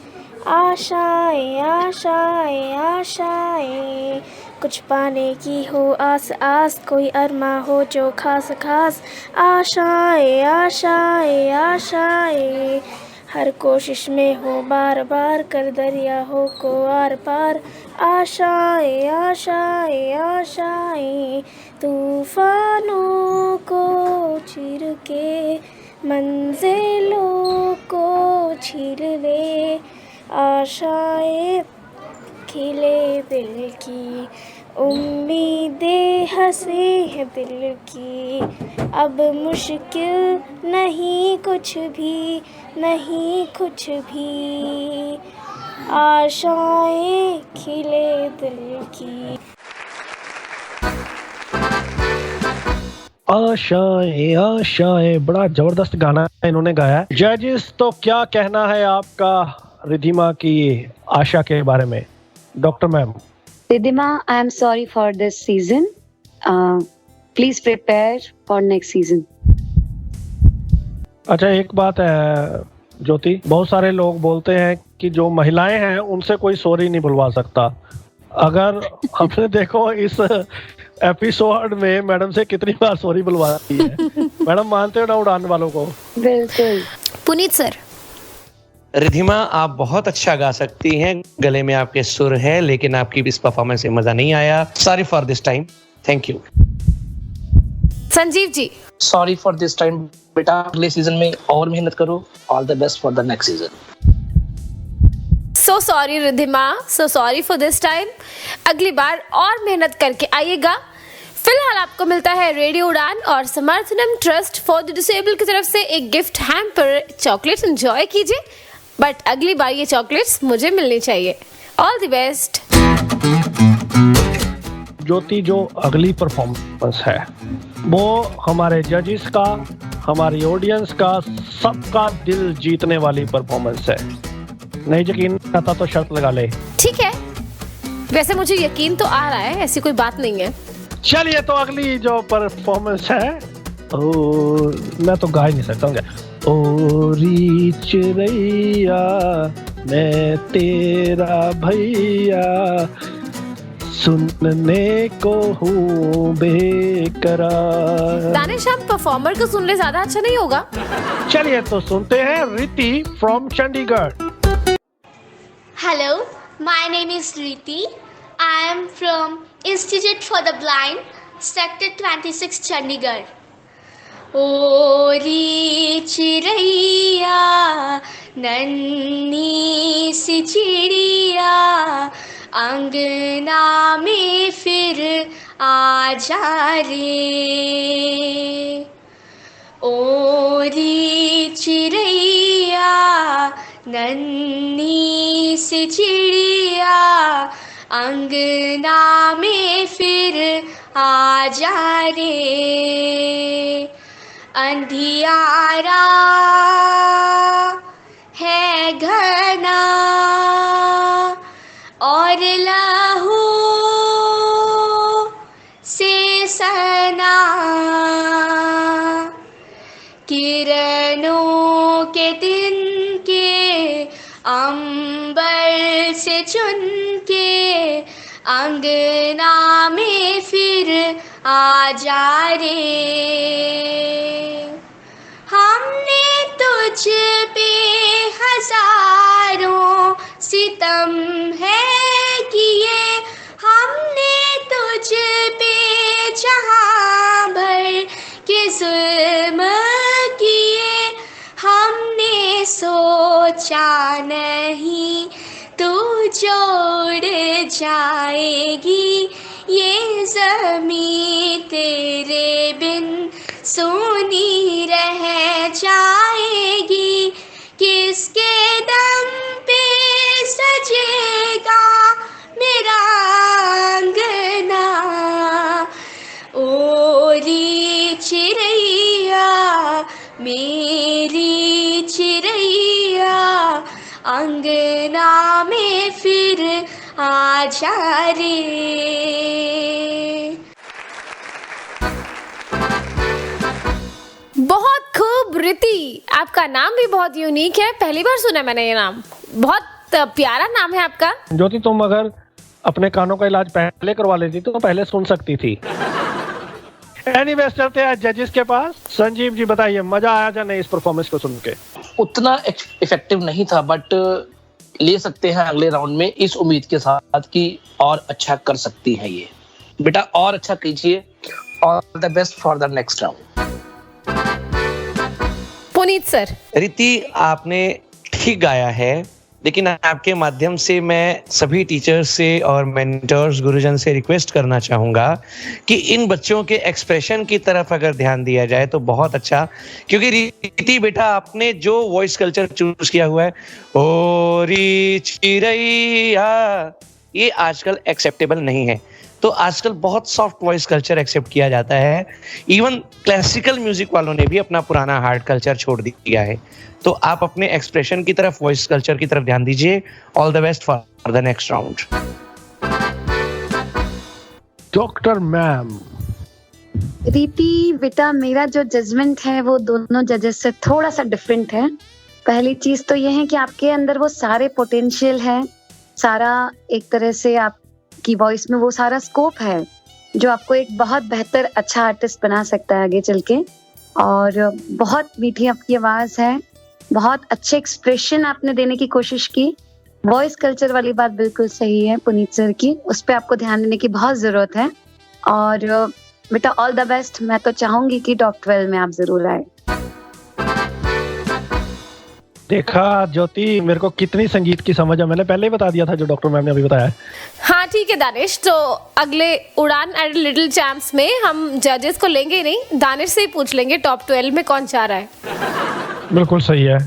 आशाएं आशाएं आशाएं, कुछ पाने की हो आस आस, कोई अरमा हो जो खास खास। आशाएं आशाएं आशाएं, हर कोशिश में हो बार बार कर दरिया हो को आर पार। आशाएं आशाएं आशाएं तूफानों को चीर के मंजिलों को छीन ले। आशाएं खिले दिल की उम्मीदें हंसी है दिल की। अब मुश्किल नहीं कुछ भी, नहीं कुछ भी। आशाएं खिले दिल की। आशाएं आशाएं, बड़ा जबरदस्त गाना इन्होंने गाया है। जजेस, तो क्या कहना है आपका रिधिमा की आशा के बारे में? Doctor ma'am. Ridhima, I am sorry for this season. Please prepare for next season. अच्छा, एक बात है ज्योति, बहुत सारे लोग बोलते हैं कि जो महिलाएं हैं उनसे कोई सॉरी नहीं बुलवा सकता। अगर हमने देखो इस एपिसोड में मैडम से कितनी बार सॉरी बुलवाती है। मैडम मानते हो ना उड़ान वालों को? बिल्कुल। पुनीत सर। रिधिमा, आप बहुत अच्छा गा सकती हैं, गले में आपके सुर है, लेकिन आपकी इस परफॉर्मेंस से मजा नहीं आया। Sorry for this time. Thank you. Sanjeev ji. Sorry for this time बेटा, अगले सीजन में और मेहनत करो। All the best for the next season. So sorry Ridhima, so sorry for this time. अगली बार और मेहनत करके आइएगा। फिलहाल आपको मिलता है रेडियो उड़ान और Samarthanam trust for the disable की तरफ से एक गिफ्ट हैम्पर। चॉकलेट्स एंजॉय कीजिए, बट अगली बार ये चॉकलेट्स मुझे मिलनी चाहिए। All the best. ज्योति, जो अगली परफॉर्मेंस है वो हमारे जजेस का, हमारी ऑडियंस का, सबका दिल जीतने वाली परफॉर्मेंस है। नहीं यकीन आता तो शर्त लगा ले। ठीक है, वैसे मुझे यकीन तो आ रहा है, ऐसी कोई बात नहीं है। चलिए, तो अगली जो परफॉर्मेंस है, मैं तो गा ही नहीं सकता हूँ। ओ रीच रैया मैं तेरा भैया, सुनने को हूँ बेकरार। दानिश, हम परफॉर्मर को सुन ले, ज्यादा अच्छा नहीं होगा? चलिए तो सुनते हैं रिति from Chandigarh. Hello, my name is Riti. I am from Institute for the Blind, Sector 26, Chandigarh. ओ री चिड़ैया नन्ही सी चिड़िया, अंगना में फिर आ जा रे। ओ री चिड़ैया नन्ही सी चिड़िया, अंगना में फिर आ जा रे। अंधियारा है घना और लहू से सना, किरणों के दिन के अंबर से चुन के, अंगना में फिर आ जा रे। हमने तुझ पे हजारों सितम है किए, हमने तुझ पे जहां भर के जुल्म किए, हमने सोचा नहीं तू जोड़ जाएगी ये ज़मीं, तेरे बिन सूनी रह जाएगी। किसके दम पे सजेगा मेरा अंगना, ओरी चिड़ैया मेरी चिड़ैया, अंगना में फिर आ जा रे। बहुत खूब रिति, आपका नाम भी बहुत यूनिक है, पहली बार सुना मैंने ये नाम। बहुत प्यारा नाम है आपका। ज्योति, तुम अगर अपने कानों का इलाज पहले करवा लेती तो पहले सुन सकती थी। एनीवेज चलते हैं जजेस के पास। संजीव जी बताइए, मजा आया या नहीं इस परफॉर्मेंस को सुन के? उतना इफेक्टिव नहीं था, बट ले सकते हैं अगले राउंड में इस उम्मीद के साथ कि और अच्छा कर सकती है ये। बेटा और अच्छा कीजिए। All the best for the next round. Puneet sir. रीति, आपने ठीक गाया है, लेकिन आपके माध्यम से मैं सभी टीचर्स से और मेंटर्स, गुरुजन से रिक्वेस्ट करना चाहूँगा कि इन बच्चों के एक्सप्रेशन की तरफ अगर ध्यान दिया जाए तो बहुत अच्छा। क्योंकि रीति बेटा, आपने जो वॉइस कल्चर चूज किया हुआ है, ओ री चिरैया, ये आजकल एक्सेप्टेबल नहीं है। तो आजकल बहुत सॉफ्ट वॉइस कल्चर एक्सेप्ट किया जाता है। इवन क्लासिकल म्यूजिक वालों ने भी अपना पुराना हार्ड कल्चर छोड़ दिया है। तो आप अपने एक्सप्रेशन की तरफ, वॉइस कल्चर की तरफ ध्यान दीजिए। All the best for the next round. Doctor ma'am. रीति बेटा, मेरा जो जजमेंट है वो दोनों जजेस से थोड़ा सा डिफरेंट है। पहली चीज तो ये है कि आपके अंदर वो सारे पोटेंशियल है, सारा एक तरह से आपकी वॉइस में वो सारा स्कोप है जो आपको एक बहुत बेहतर अच्छा आर्टिस्ट बना सकता है आगे चल के। और बहुत मीठी आपकी आवाज है, बहुत अच्छे एक्सप्रेशन आपने देने की कोशिश की। वॉइस कल्चर वाली बात बिल्कुल सही है पुनीत सर की, उस पर आपको ध्यान देने की बहुत जरूरत है। और बेटा ऑल द बेस्ट। मैं तो चाहूंगी कि टॉप 12 में आप जरूर आए। देखा ज्योति, मेरे को कितनी संगीत की समझ है, मैंने पहले ही बता दिया था जो डॉक्टर मैम ने अभी बताया है। हाँ ठीक है दानिश, तो अगले उड़ान एंड लिटिल चैम्प्स में हम जजेस को लेंगे नहीं, दानिश से ही पूछ लेंगे टॉप 12 में कौन चाह रहा है। बिल्कुल सही है।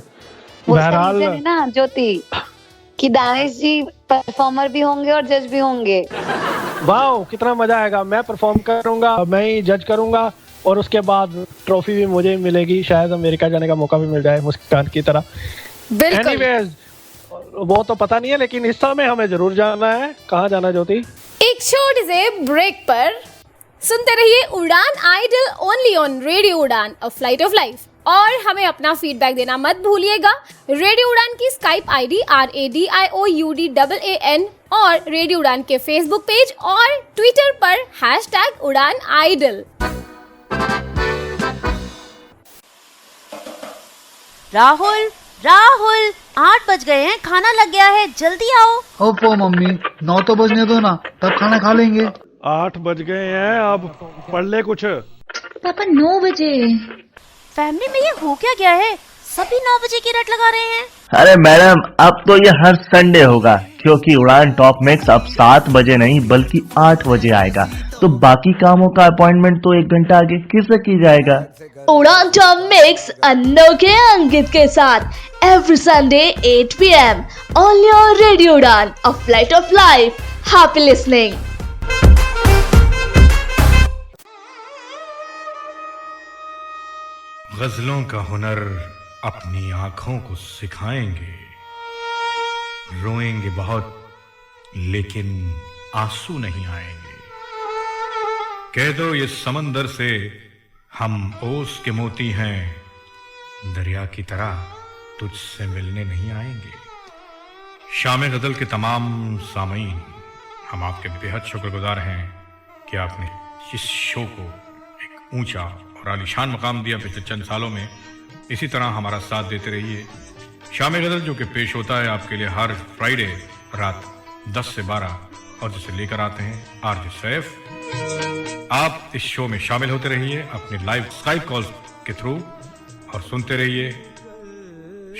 बहरहाल है ना ज्योति कि दानिश जी परफॉर्मर भी होंगे और जज भी होंगे। वाह, कितना मजा आएगा। मैं परफॉर्म करूंगा, मैं ही जज करूंगा, और उसके बाद ट्रॉफी भी मुझे मिलेगी। शायद अमेरिका जाने का मौका भी मिल जाए मुस्कान की तरह। एनीवेज, वो तो पता नहीं है, लेकिन इस समय हमें जरूर जाना है। कहाँ जाना है ज्योति? एक छोटे से ब्रेक पर सुनते रहिए उड़ान idol only on radio Udaan, a flight of life. और हमें अपना फीडबैक देना मत भूलिएगा। रेडियो उड़ान की स्काइप आईडी RADIOUDAAN और रेडियो उड़ान के फेसबुक पेज और ट्विटर पर #उड़ानआइडल। राहुल, राहुल, 8 बज गए हैं, खाना लग गया है, जल्दी आओ। ओपो मम्मी, 9 तो बजने दो ना, तब खाना खा लेंगे। 8 बज गए हैं, अब पढ़ ले कुछ। पापा 9 बजे। फैमिली में ये हो क्या गया है, सभी 9 बजे की रट लगा रहे हैं। अरे मैडम, अब तो ये हर संडे होगा, क्योंकि उड़ान टॉप मिक्स अब 7 बजे नहीं बल्कि 8 बजे आएगा। तो बाकी कामों का अपॉइंटमेंट तो 1 घंटा आगे किससे की जाएगा? उड़ान टॉप मिक्स अनोखे अंकित के साथ every Sunday 8 PM on your radio Udaan, a flight of life. Happy listening. गजलों का हुनर अपनी आंखों को सिखाएंगे, रोएंगे बहुत लेकिन आंसू नहीं आएंगे। कह दो ये समंदर से हम ओस के मोती हैं, दरिया की तरह तुझसे मिलने नहीं आएंगे। शाम गजल के तमाम सामीन, हम आपके बेहद शुक्रगुजार हैं कि आपने इस शो को एक ऊंचा और आलीशान मकाम दिया पिछले चंद सालों में। इसी तरह हमारा साथ देते रहिए। शाम गजल जो कि पेश होता है आपके लिए हर फ्राइडे रात 10 से 12 और जिसे लेकर आते हैं RJ सैफ। आप इस शो में शामिल होते रहिए अपने लाइव स्काइप कॉल्स के थ्रू और सुनते रहिए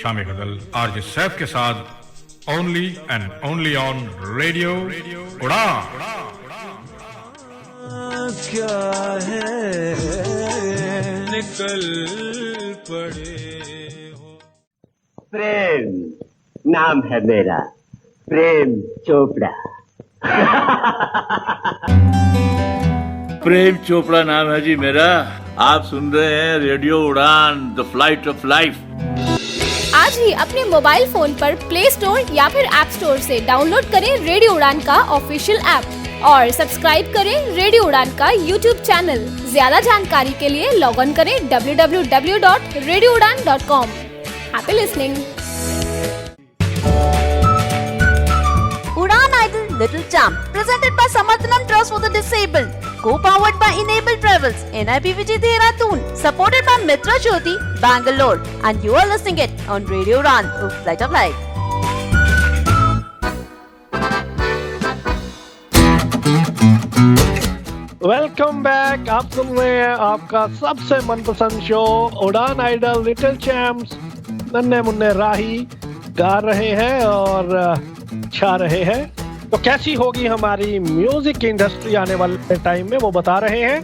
शाम गजल RJ सैफ के साथ only and only on radio उड़ान। क्या है निकल पड़े हो। प्रेम नाम है मेरा, प्रेम चोपड़ा। प्रेम चोपड़ा नाम है जी मेरा। आप सुन रहे हैं रेडियो उड़ान, द फ्लाइट ऑफ लाइफ। आज ही अपने मोबाइल फोन पर प्ले स्टोर या फिर ऐप स्टोर से डाउनलोड करें रेडियो उड़ान का ऑफिशियल ऐप और सब्सक्राइब करें रेडियो उड़ान का यूट्यूब चैनल। ज्यादा जानकारी के लिए लॉग ऑन करें www.radioudan.com। Happy listening. Udan Idol Little Champ, presented by Samarthanam Trust for the Disabled. Co-powered by Enable Travels, NIPVG Dehradun, supported by Mitra Jyoti, Bangalore, and you are listening it on Radio Udan, Flight of Life. Welcome back. आप सुन रहे हैं आपका सबसे मनपसंद show उड़ान idol. Little champs नन्हे मुन्ने राही गा रहे हैं और छा रहे हैं। तो कैसी होगी हमारी म्यूजिक इंडस्ट्री आने वाले टाइम में, वो बता रहे हैं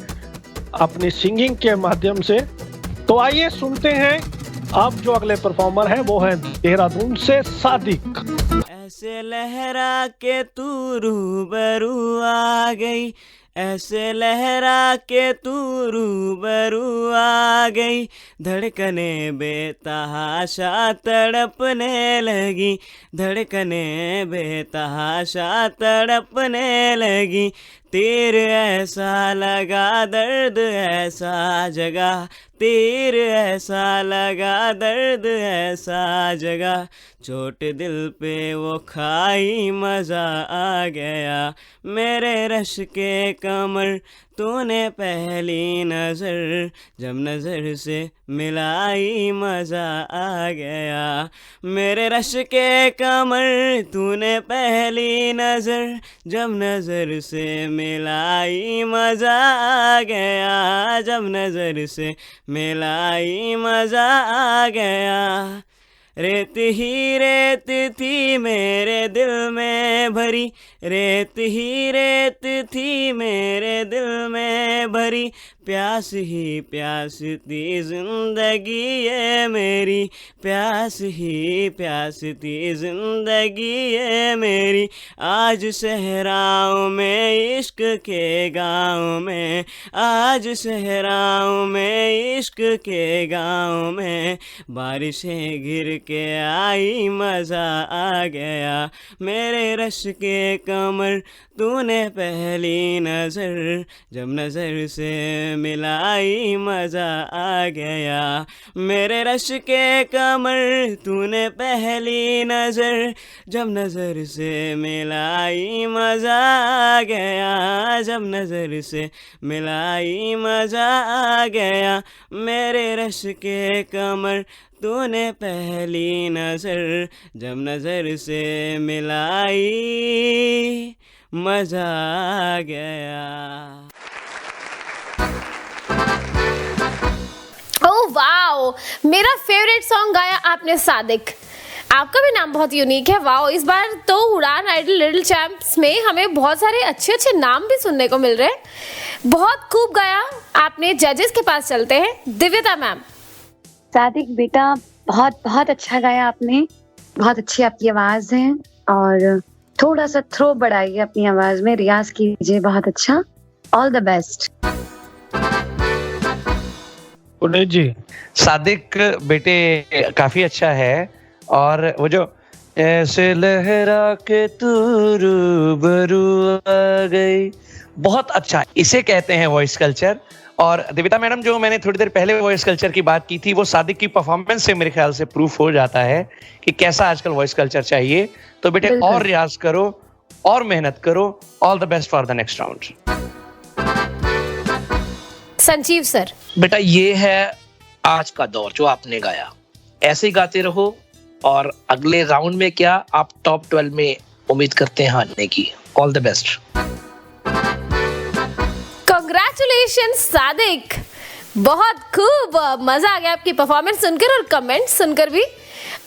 अपनी सिंगिंग के माध्यम से। तो आइए सुनते हैं। अब जो अगले परफॉर्मर हैं वो हैं देहरादून से सादिक। ऐसे लहरा के तू रूबरू आ गई, ऐसे लहरा के तू रूबरू आ गई, धड़कने बेतहाशा तड़पने लगी, धड़कने बेतहाशा तड़पने लगी, तीर ऐसा लगा दर्द ऐसा जगा, तीर ऐसा लगा दर्द ऐसा जगा, चोट दिल पे वो खाई मजा आ गया, मेरे रश के कमर तूने पहली नजर जब नजर से मिलाई मजा आ गया, मेरे रश के कमर तूने पहली नजर जब नजर से मिलाई मजा आ गया, जब नजर से मिलाई मजा आ गया, रेत ही रेत थी मेरे दिल में भरी, रेत ही रेत थी मेरे दिल में भरी, प्यास ही प्यास थी जिंदगी ये मेरी, प्यास ही प्यास थी जिंदगी ये मेरी, आज सहराओं में इश्क के गाँव में, आज सहराओं में इश्क के गाँव में, बारिशें गिर के आई मजा आ गया, मेरे रश के कमर तूने पहली नजर जब नजर से मिलाई मजा आ गया, मेरे रश के कमर तूने पहली नजर जब नजर से मिलाई मजा आ गया, जब नजर से मिलाई मजा आ गया, मेरे रश के कमर तूने पहली नजर जब नजर से मिलाई मजा आ गया। ओह वाओ, मेरा फेवरेट सॉन्ग गाया आपने सादिक। आपका भी नाम बहुत यूनिक है। वाओ, इस बार तो उड़ान आइडल लिटिल चैम्प्स में हमें बहुत सारे अच्छे अच्छे नाम भी सुनने को मिल रहे हैं। बहुत खूब गाया आपने। जजेस के पास चलते हैं। दिव्यता मैम। सादिक बेटा, बहुत बहुत अच्छा गाया आपने, बहुत अच्छी आपकी आवाज है और थोड़ा सा थ्रो बढ़ाइए अपनी आवाज में, रियाज कीजिए, बहुत अच्छा। All the best. जी सादिक बेटे काफी अच्छा है। और वो जो ऐसे लहरा के तू रूबरू आ गई, बहुत अच्छा, इसे कहते हैं वॉइस कल्चर। और दिव्यता मैडम, जो मैंने थोड़ी देर पहले वॉइस कल्चर की बात की थी, वो सादिक की परफॉर्मेंस से मेरे ख्याल से प्रूफ हो जाता है कि कैसा आजकल वॉइस कल्चर चाहिए। तो बेटे और रियाज करो और मेहनत करो। All the best for the next round. Sanjeev sir. बेटा, ये है आज का दौर जो आपने गाया, ऐसे ही गाते रहो और अगले राउंड में क्या आप टॉप 12 में उम्मीद करते हैं आने की। All the best. Congratulation Sadiq, बहुत खूब, मजा आ गया आपकी परफॉर्मेंस सुनकर और कमेंट सुनकर भी।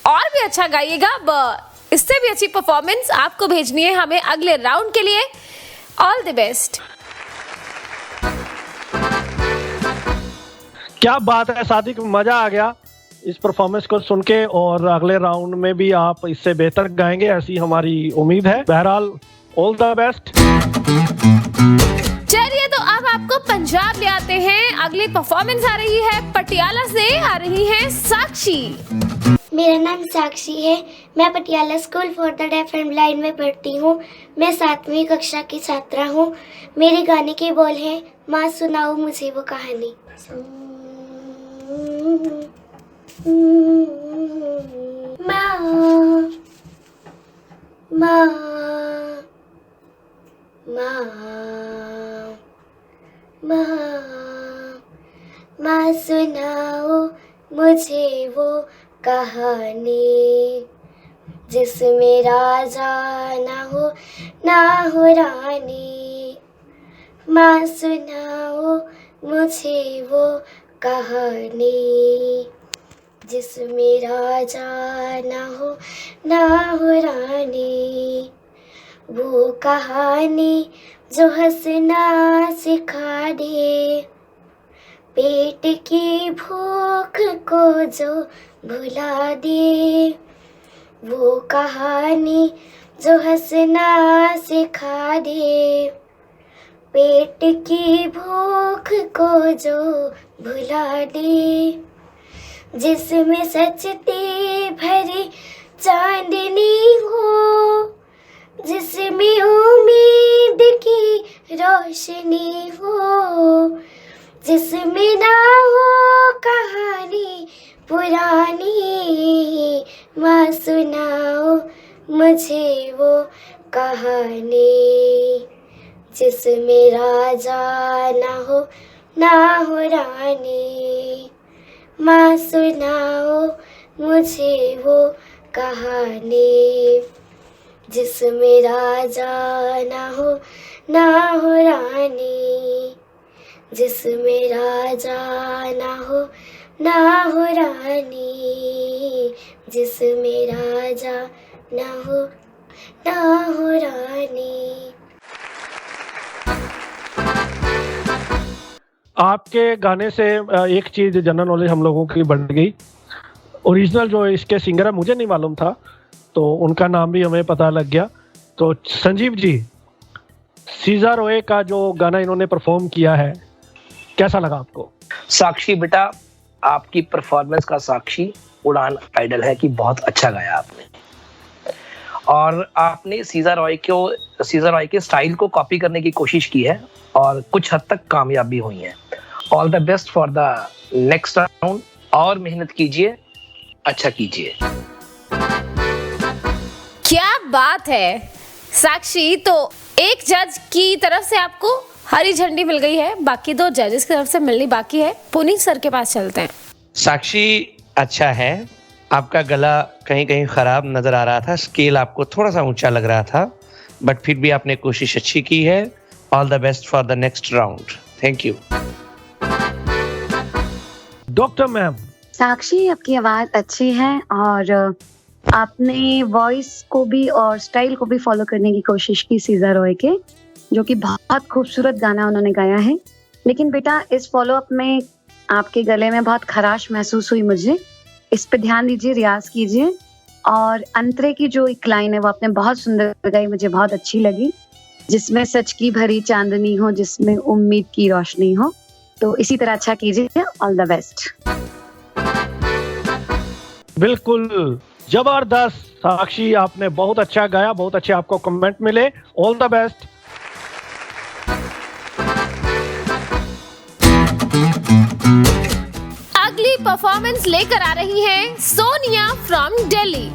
और भी अच्छा गाइएगा। अब इससे भी अच्छी परफॉर्मेंस आपको भेजनी है हमें अगले राउंड के लिए। All the best. क्या बात है सादिक, मजा आ गया इस परफॉर्मेंस को सुन के और अगले राउंड में भी आप इससे बेहतर गाएंगे, ऐसी हमारी उम्मीद है। बहरहाल ऑल द बेस्ट। चलिए, तो अब आपको पंजाब ले आते हैं। अगली परफॉर्मेंस आ रही है पटियाला से, आ रही है साक्षी। मेरा नाम साक्षी है। मैं Patiala school for the deaf and blind में पढ़ती हूँ। मैं 7वीं कक्षा की छात्रा हूँ। मेरे गाने के बोल हैं, माँ सुनाओ मुझे वो कहानी। माँ माँ माँ माँ सुनाओ मुझे वो कहानी जिसमें राजा ना हो रानी। माँ सुनाओ मुझे वो कहानी जिसमें राजा ना हो रानी। वो कहानी जो हंसना सिखा दे, पेट की भूख को जो भुला दे। वो कहानी जो हंसना सिखा दे, पेट की भूख को जो भुला दे। जिसमें सचती भरी चांदनी हो, जिसमें उम्मीद की रोशनी हो, जिसमें ना हो कहानी पुरानी। माँ सुनाओ मुझे वो कहानी जिसमें राजा ना हो रानी। माँ सुनाओ मुझे वो कहानी जिसमें राजा ना हो रानी। जिसमें राजा ना हो रानी। जिसमें राजा ना हो रानी। आपके गाने से एक चीज जनरल नॉलेज हम लोगों की बढ़ गई। ओरिजिनल जो इसके सिंगर है मुझे नहीं मालूम था, तो उनका नाम भी हमें पता लग गया। तो संजीव जी, सीजर ओए का जो गाना इन्होंने परफॉर्म किया है कैसा लगा आपको? साक्षी बेटा, आपकी परफॉर्मेंस का साक्षी उड़ान आइडल है कि बहुत अच्छा गाया आपने, और आपने सीजर रॉय के स्टाइल को कॉपी करने की कोशिश की है और कुछ हद तक कामयाब भी हुई है। All the best for the next round, और मेहनत कीजिए, अच्छा कीजिए। क्या बात है साक्षी, तो एक जज की तरफ से आपको हरी झंडी मिल गई है, बाकी 2 जजेस की तरफ से मिलनी बाकी है। पुनीत सर के पास चलते हैं। साक्षी अच्छा है, आपका गला कहीं कहीं खराब नजर आ रहा था, स्केल आपको थोड़ा सा ऊंचा लग रहा था, बट फिर भी आपने कोशिश अच्छी की है। All the best for the next round. Thank you. Doctor ma'am, Sakshi आपकी आवाज अच्छी है और आपने वॉइस को भी और स्टाइल को भी फॉलो करने की कोशिश की सीजर रॉय के, जो कि बहुत खूबसूरत गाना उन्होंने गाया है। लेकिन बेटा इस फॉलो अप में आपके गले में बहुत खराश महसूस हुई मुझे। इस पे ध्यान दीजिए, रियाज कीजिए। और अंतरे की जो एक लाइन है वो आपने बहुत सुंदर गाई, मुझे बहुत अच्छी लगी। जिसमें सच की भरी चांदनी हो, जिसमें उम्मीद की रोशनी हो। तो इसी तरह अच्छा कीजिए। All the best. बिल्कुल जबरदस्त साक्षी, आपने बहुत अच्छा गाया, बहुत अच्छे आपको कमेंट मिले। All the best. अगली परफॉर्मेंस लेकर आ रही हैं सोनिया फ्रॉम दिल्ली।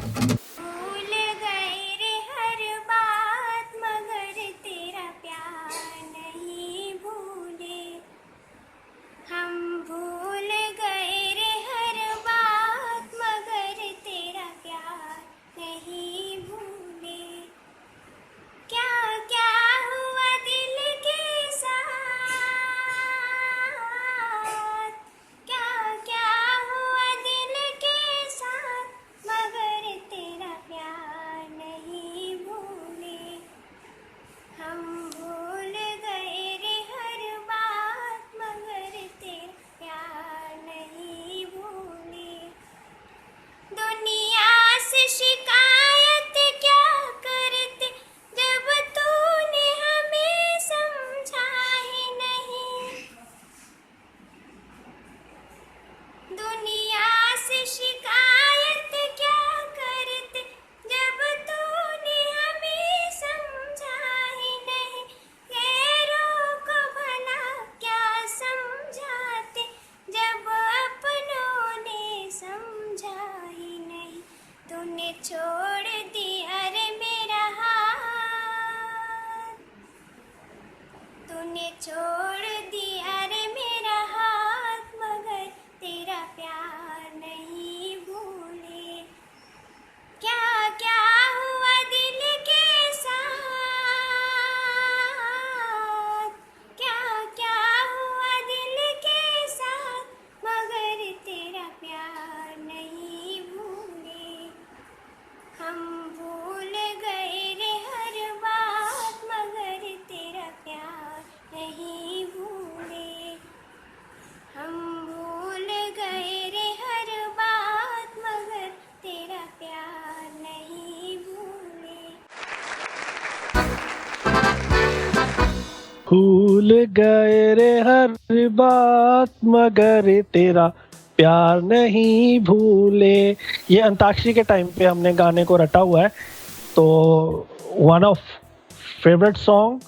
छोड़ दिया भूल गए रे हर बात मगर तेरा प्यार नहीं भूले। ये अंताक्षरी के टाइम पे हमने गाने को रटा हुआ है, तो वन ऑफ फेवरेट सॉन्ग,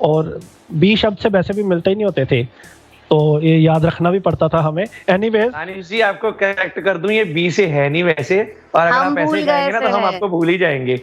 और बी शब्द से वैसे भी मिलते ही नहीं होते थे, तो ये याद रखना भी पड़ता था हमें। एनीवेज दानिश जी आपको करेक्ट कर दूं, ये बी से है नहीं वैसे, और अगर आप ऐसे जाएंगे ना तो हम आपको भूल ही जाएंगे।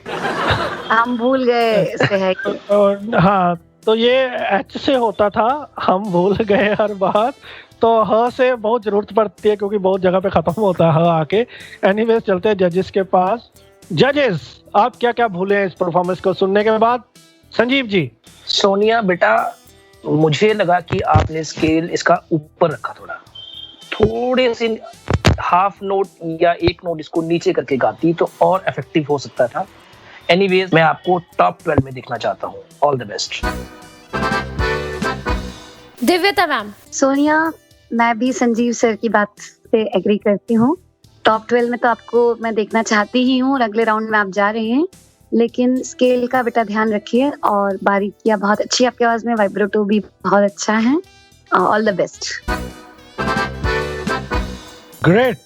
हम भूल गए से है। और हाँ, तो ये एच से होता था, हम भूल गए हर बात, तो ह से बहुत जरूरत पड़ती है क्योंकि बहुत जगह पे खत्म होता है ह आके। एनीवेज चलते हैं जजेस के पास। जजेस, आप क्या क्या भूले हैं इस परफॉर्मेंस को सुनने के बाद? संजीव जी। सोनिया बेटा, मुझे लगा कि आपने स्केल इसका ऊपर रखा, थोड़े से हाफ नोट या एक नोट इसको नीचे करके गाती तो और इफेक्टिव हो सकता था। एनीवेज मैं आपको टॉप 12 में देखना चाहता हूँ। All the best. दिव्यता मैम। सोनिया, मैं भी संजीव सर की बात से एग्री करती हूँ। टॉप 12 में तो आपको मैं देखना चाहती ही हूँ और अगले राउंड में आप जा रहे हैं, लेकिन स्केल का बेटा ध्यान रखिए और बारीकियां बहुत अच्छी आपकी आवाज में, वाइब्रेटो भी बहुत अच्छा है। All the best. Great.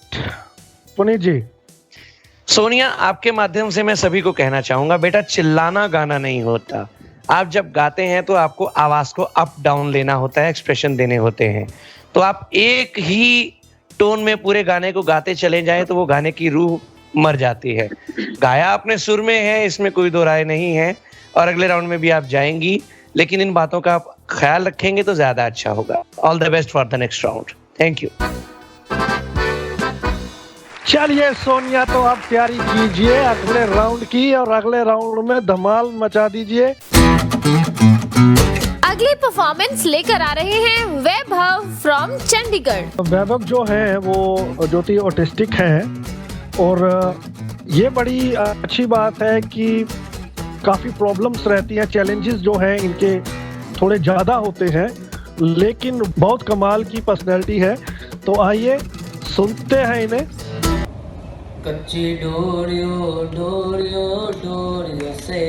Puneet ji. Sonia, आपके माध्यम से मैं सभी को कहना चाहूंगा, बेटा चिल्लाना गाना नहीं होता। आप जब गाते हैं तो आपको आवाज को अप डाउन लेना होता है, एक्सप्रेशन देने होते हैं। तो आप एक ही टोन में पूरे गाने को गाते चले जाएं तो वो गाने की रूह मर जाती है। गाया अपने सुर में है, इसमें कोई दो राय नहीं है, और अगले राउंड में भी आप जाएंगी, लेकिन इन बातों का आप ख्याल रखेंगे तो ज्यादा अच्छा होगा। All the best for the next round. Thank you. चलिए सोनिया, तो आप तैयारी कीजिए अगले राउंड की, और अगले राउंड में धमाल मचा दीजिए। अगली परफॉर्मेंस लेकर आ रहे हैं वैभव फ्रॉम चंडीगढ़। वैभव जो है वो ज्योति ऑटिस्टिक है, और ये बड़ी अच्छी बात है कि काफ़ी प्रॉब्लम्स रहती हैं, चैलेंजेस जो हैं इनके थोड़े ज़्यादा होते हैं, लेकिन बहुत कमाल की पर्सनैलिटी है। तो आइए सुनते हैं इन्हें। कच्ची डोरियो डोरियो डोरियो से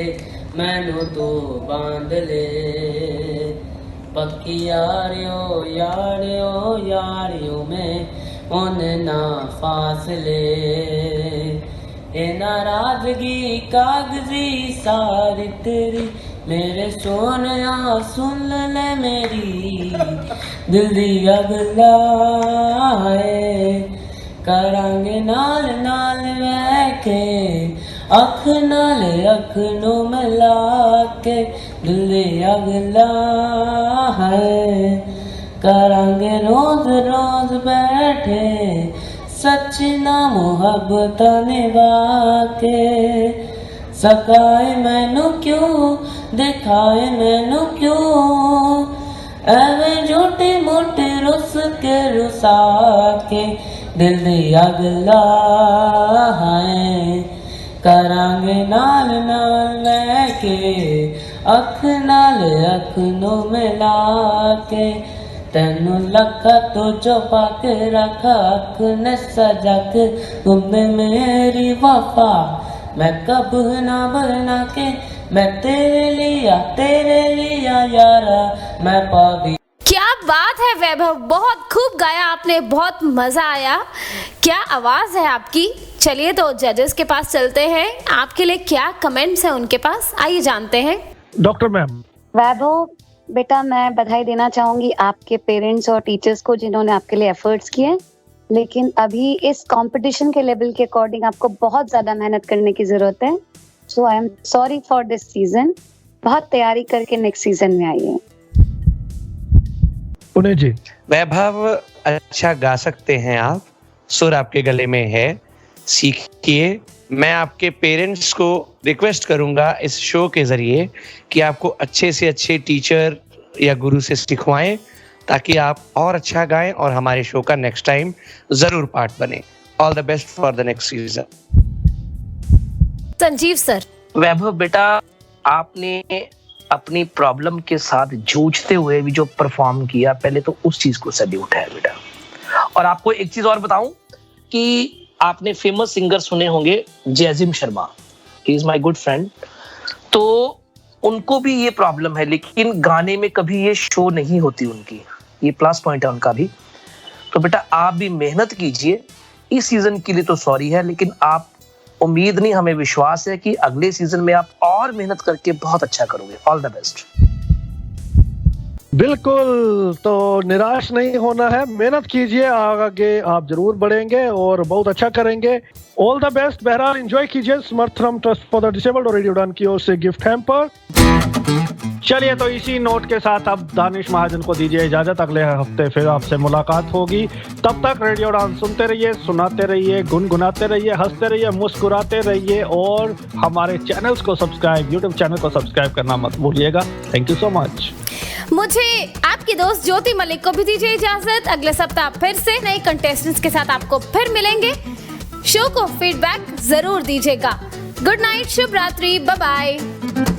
मैनू तो बांध ले, पक्की यारियो यारियो यारियो में उन्हें ना फासले, ए नाराजगी कागजी सारी तेरी, मेरे सोनिया सुन ले मेरी दिल दी अगला है, करांगे नाल नाल बैठे अख नाल अख नो मिला के, दिल दी अगला है, करांगे रोज रोज बैठे सच्ची ना मोहब्बत निभा के, सकाए मैनू क्यों दिखाए मैनू क्यों, एवें झूठी मोटी रुस के रुसा के, दिल दी अगला है, करांगे नाल नाल लेके अख नाल अख नो मिला के, तेनू लखा तो चुपा के रखा अख ने सजा के, तुमने मेरी वफा मैं कब ना बना के, मैं तेरे लिया यारा मैं पावी। क्या बात है वैभव, बहुत खूब गाया आपने, बहुत मजा आया, क्या आवाज है आपकी। चलिए तो जजेस के पास चलते हैं, आपके लिए क्या कमेंट्स हैं उनके पास, आइए जानते हैं। Doctor ma'am. वैभव बेटा, मैं बधाई देना चाहूंगी आपके पेरेंट्स और टीचर्स को जिन्होंने आपके लिए एफर्ट्स किए, लेकिन अभी इस कंपटीशन के लेवल के अकॉर्डिंग आपको बहुत ज्यादा मेहनत करने की जरूरत है। So I am sorry for this season, बहुत तैयारी करके नेक्स्ट सीजन में आइए। पुणे जी। वैभव, अच्छा गा सकते हैं आप, सुर आपके गले में है, सीखिए। मैं आपके पेरेंट्स को रिक्वेस्ट करूंगा इस शो के जरिए कि आपको अच्छे से अच्छे टीचर या गुरु से सिखवाएं, ताकि आप और अच्छा गाएं और हमारे शो का नेक्स्ट टाइम जरूर पार्ट बने। All the best for the next season. Sanjeev sir. Vaibhav बेटा, आपने अपनी प्रॉब्लम के साथ जूझते हुए भी जो परफॉर्म किया, पहले तो उस चीज को सैल्यूट है बेटा। और आपको एक चीज और बताऊं कि आपने फेमस सिंगर सुने होंगे Jazim Sharma, he is my good friend. तो उनको भी ये प्रॉब्लम है, लेकिन गाने में कभी ये शो नहीं होती उनकी, ये प्लस पॉइंट है उनका भी। तो बेटा आप भी मेहनत कीजिए, इस सीजन के लिए तो सॉरी है, लेकिन आप उम्मीद नहीं, हमें विश्वास है कि अगले सीजन में आप और मेहनत करके बहुत अच्छा करोगे। All the best. बिल्कुल, तो निराश नहीं होना है, मेहनत कीजिए, आगे आप जरूर बढ़ेंगे और बहुत अच्छा करेंगे। All the best. बहरहाल एंजॉय कीजिए Samarthanam trust for the disabled और रेडियो उड़ान की ओर से गिफ्ट हैम्पर। चलिए, तो इसी नोट के साथ अब दानिश महाजन को दीजिए इजाजत, अगले हफ्ते फिर आपसे मुलाकात होगी। तब तक रेडियो उड़ान सुनते रहिए, सुनाते रहिए, गुनगुनाते रहिए, हंसते रहिए, मुस्कुराते रहिए और हमारे चैनल्स को सब्सक्राइब, यूट्यूब चैनल को सब्सक्राइब करना मत भूलिएगा। Thank you so much. मुझे आपकी दोस्त ज्योति मलिक को भी दीजिए इजाजत। अगले सप्ताह फिर से नए कंटेस्टेंट्स के साथ आपको फिर मिलेंगे। शो को फीडबैक जरूर दीजिएगा। गुड नाइट, शुभ रात्रि, बाय बाय।